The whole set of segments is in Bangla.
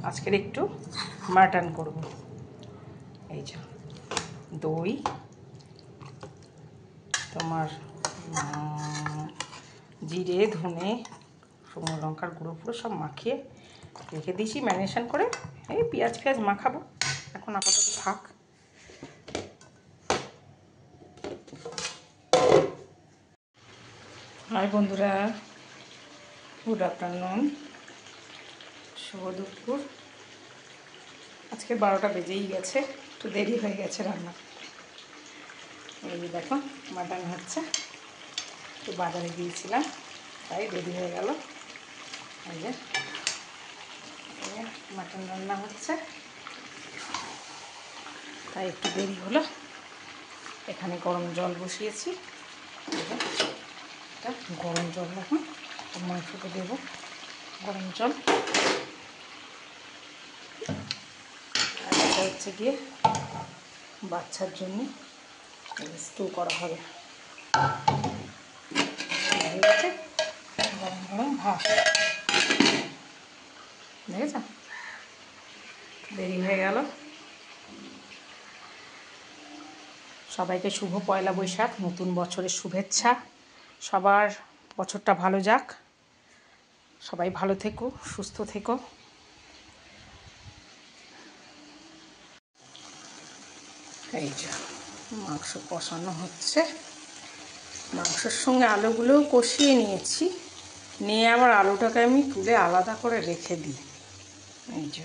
আজকের একটু মাটন করব। এই যে দই, তোমার জিরে, ধনে, শুকনো লঙ্কার গুঁড়ো পুরো সব মাখিয়ে রেখে দিয়েছি ম্যারিনেশন করে। এই পেঁয়াজ মাখাবো, এখন আপাতত থাক। হাই বন্ধুরা, গুড আফটারনুন, শুভ দুপুর। আজকে 12টা বেজেই গেছে, একটু দেরি হয়ে গেছে রান্না। এই দেখো মাটন হচ্ছে, একটু বাজারে গিয়েছিলাম তাই দেরি হয়ে গেল। এই যে মাটন রান্না হচ্ছে, তাই একটু দেরি হলো। এখানে গরম জল বসিয়েছি, এটা গরম জল, এখন মাংসকে দেবো গরম জল। আর এটা হচ্ছে গিয়ে বাচ্চার জন্য স্টু করা হবে। গরম গরম ভাত, দেখেছ, দেরি হয়ে গেল। সবাইকে শুভ পয়লা বৈশাখ, নতুন বছরের শুভেচ্ছা। সবার বছরটা ভালো যাক, সবাই ভালো থেকো, সুস্থ থেকো। এই যে মাংস কষানো হচ্ছে, মাংসের সঙ্গে আলুগুলোও কষিয়ে নিয়েছি, নিয়ে আবার আলুটাকে আমি তুলে আলাদা করে রেখে দিই। এই যে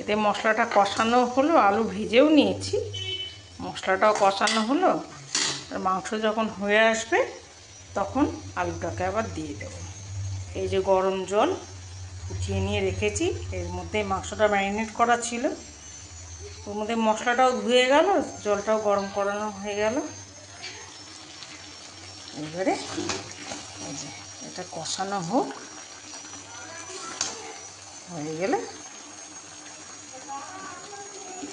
এতে মশলাটা কষানো হলো, আলু ভেজেও নিয়েছি, মশলাটাও কষানো হলো। আর মাংস যখন হয়ে আসবে তখন আলুটাকে আবার দিয়ে দেবো। এই যে গরম জল ফুটিয়ে নিয়ে রেখেছি, এর মধ্যে মাংসটা ম্যারিনেট করা ছিল, ওর মধ্যে মশলাটাও ধুয়ে গেল, জলটাও গরম করানো হয়ে গেল। এবারে এই যে এটা কষানো হোক, হয়ে গেলে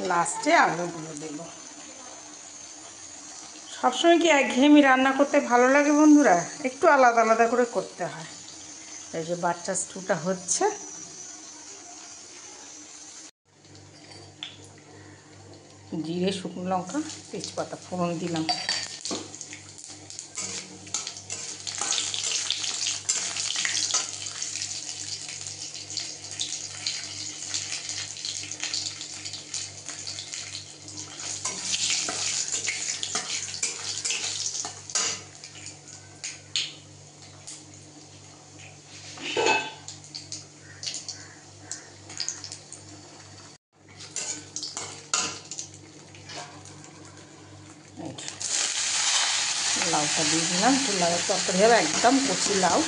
লাস্টে আলুগুলো দেব। সবসময় কি একঘেয়েমি রান্না করতে ভালো লাগে বন্ধুরা? একটু আলাদা আলাদা করে করতে হয়। এই যে বাচ্চা স্টুটা হচ্ছে, জিরে, শুকনো লঙ্কা, তেজপাতা ফোড়ন দিলাম। লাউটা দিয়ে দিলাম, তো লাউয়ের তরকারি হবে, একদম কচি লাউ।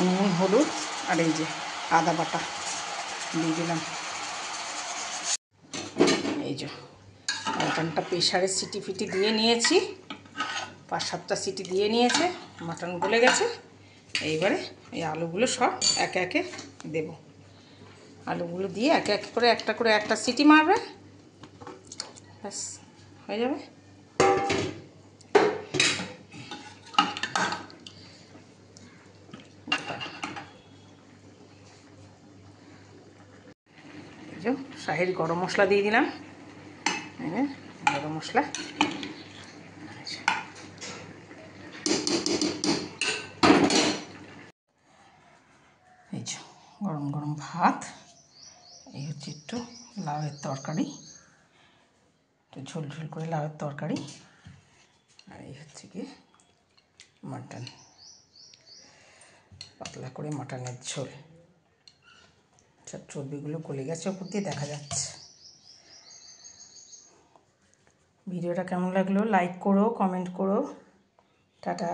নুন, হলুদ আর এই যে আদা বাটা দিয়ে দিলাম। এই যে মাটনটা প্রেশারে সিটি ফিটি দিয়ে নিয়েছি, 5-7টা সিটি দিয়ে নিয়েছে, মাটন গলে গেছে। এইবারে এই আলুগুলো সব একে একে দেব। আলুগুলো দিয়ে একে একে করে একটা সিটি মারবে, ব্যাস হয়ে যাবে। এই যে শাহির গরম মশলা দিয়ে দিলাম, গরম মশলা। এই যে গরম গরম ভাত, এই হচ্ছে একটু লাউয়ের তরকারি, একটু ঝোল ঝোল করে লাউয়ের তরকারি, আর এই হচ্ছে গিয়ে মাটন, পাতলা করে মাটনের ঝোল। সব চর্বিগুলো গলে গেছে, ওপর দিয়ে দেখা যাচ্ছে। ভিডিওটা কেমন লাগলো লাইক করো, কমেন্ট করো, টাটা।